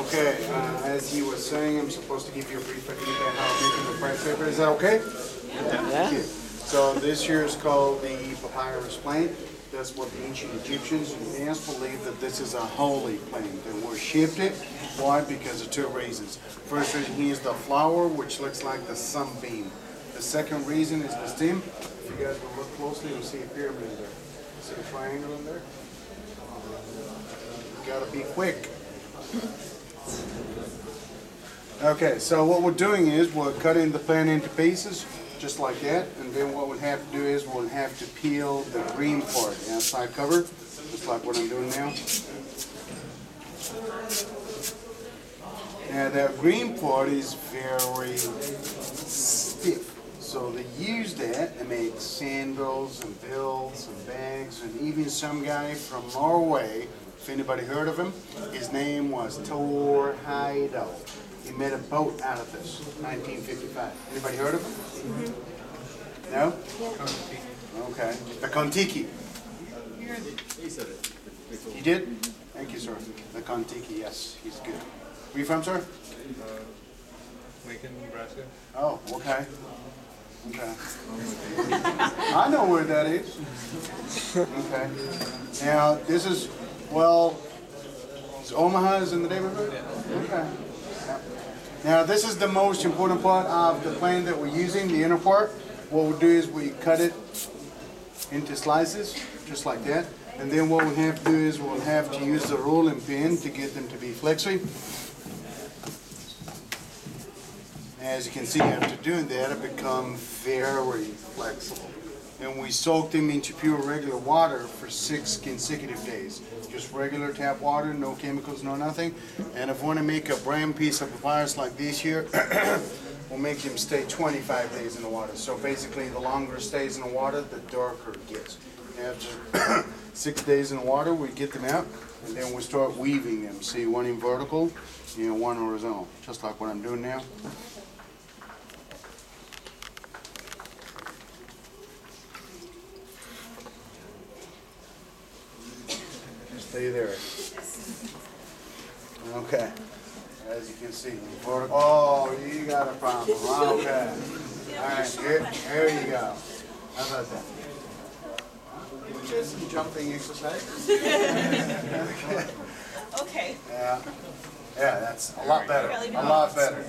Okay, as he was saying, I'm supposed to give you a brief idea about how I'm making the price paper. Is that okay? Yeah. Okay. So this here is called the papyrus plant. That's what the ancient Egyptians and Mayans believed that this is a holy plant. They worshipped it. Why? Because of two reasons. First reason, here's the flower, which looks like the sunbeam. The second reason is the stem. If you guys will look closely, you'll see a pyramid in there. See a triangle in there? You gotta be quick. Okay, so what we're doing is we're cutting the plant into pieces, just like that, and then what we'll have to do is we'll have to peel the green part, the outside cover, just like what I'm doing now. Now that green part is very stiff, so they use that to make sandals and belts and bags, and even some guy from Norway, if anybody heard of him, his name was Thor Heyerdahl. He made a boat out of this, 1955. Anybody heard of him? Mm-hmm. No? Yeah. Okay. The Kontiki. He said it. You did? Thank you, sir. The Kontiki, yes, he's good. Where you from, sir? Lincoln, Nebraska. Oh, okay. Okay. I know where that is. Okay. Now, this is, well, Omaha is in the neighborhood? Yeah. Okay. Yeah. Now, this is the most important part of the plant that we're using, the inner part. What we'll do is we cut it into slices, just like that. And then what we have to do is we'll have to use the rolling pin to get them to be flexy. As you can see, after doing that, it becomes very flexible. And we soak them into pure regular water for 6 consecutive days. Just regular tap water, no chemicals, no nothing. And if we want to make a brand piece of papyrus like this here, we'll make them stay 25 days in the water. So basically, the longer it stays in the water, the darker it gets. After 6 days in the water, we get them out, and then we start weaving them. See, one in vertical, and one horizontal, just like what I'm doing now. Stay there. Okay. As you can see, vertical. Oh, you got a problem. Okay. All right, here you go. How about that? Just some jumping exercise. Okay. Yeah. Yeah, that's a lot better. A lot better.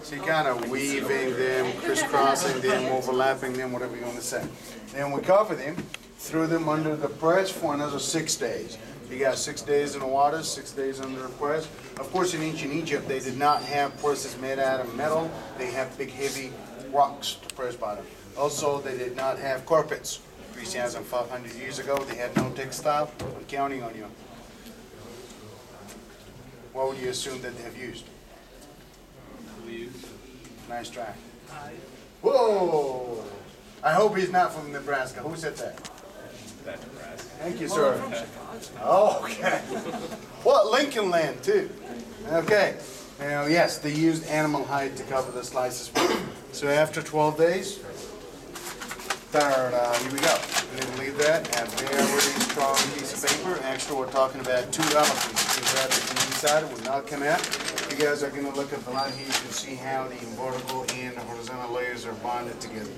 So you're kind of weaving them, crisscrossing them, overlapping them, whatever you want to say. Then we cover them, threw them under the press for another 6 days. You got 6 days in the water, 6 days under the press. Of course, in ancient Egypt, they did not have presses made out of metal. They have big, heavy rocks to press by them. Also, they did not have carpets. 3,500 years ago, they had no textile. I'm counting on you. What would you assume that they have used? Leaves. Nice try. Whoa! I hope he's not from Nebraska. Who said that? That's Nebraska. Thank you, sir. Oh, okay. Well, Lincoln land, too. Okay. Now, yes, they used animal hide to cover the slices. So after 12 days, here we go. And then leave that and a very strong piece of paper. Actually, we're talking about 2 elephants. You grab it from the inside, it will not come out. You guys are going to look at the line here. You can see how the vertical and the horizontal layers are bonded together.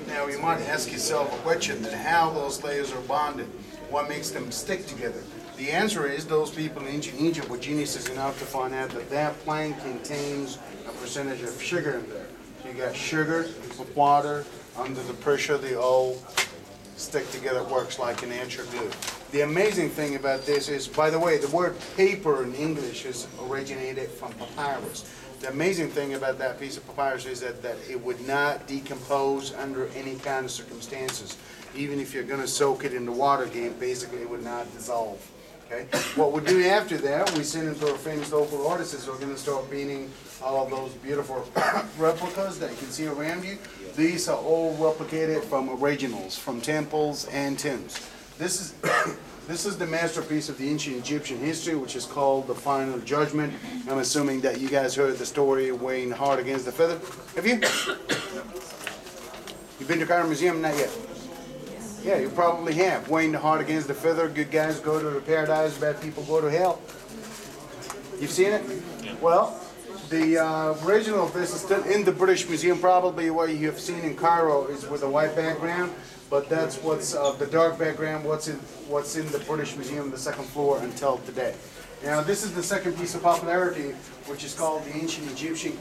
Now, you might ask yourself a question that how those layers are bonded. What makes them stick together? The answer is those people in ancient Egypt were geniuses enough to find out that that plant contains a percentage of sugar in there. So you got sugar with water. Under the pressure, they all stick together. Works like a natural glue. The amazing thing about this is, by the way, the word paper in English is originated from papyrus. The amazing thing about that piece of papyrus is that it would not decompose under any kind of circumstances. Even if you're going to soak it in the water again, basically it would not dissolve. Okay? What we do after that, we send it to our famous local artists who are going to start painting all of those beautiful replicas that you can see around you. These are all replicated from originals, from temples and tombs. This is the masterpiece of the ancient Egyptian history, which is called The Final Judgment. I'm assuming that you guys heard the story weighing the heart against the feather. Have you? You've been to Cairo Museum? Not yet. Yeah, you probably have. Weighing the heart against the feather. Good guys go to the paradise, bad people go to hell. You've seen it? Well, the original of this is still in the British Museum. Probably what you have seen in Cairo is with a white background, but that's what's the dark background. What's in the British Museum on the second floor until today. Now, this is the second piece of popularity, which is called the Ancient Egyptian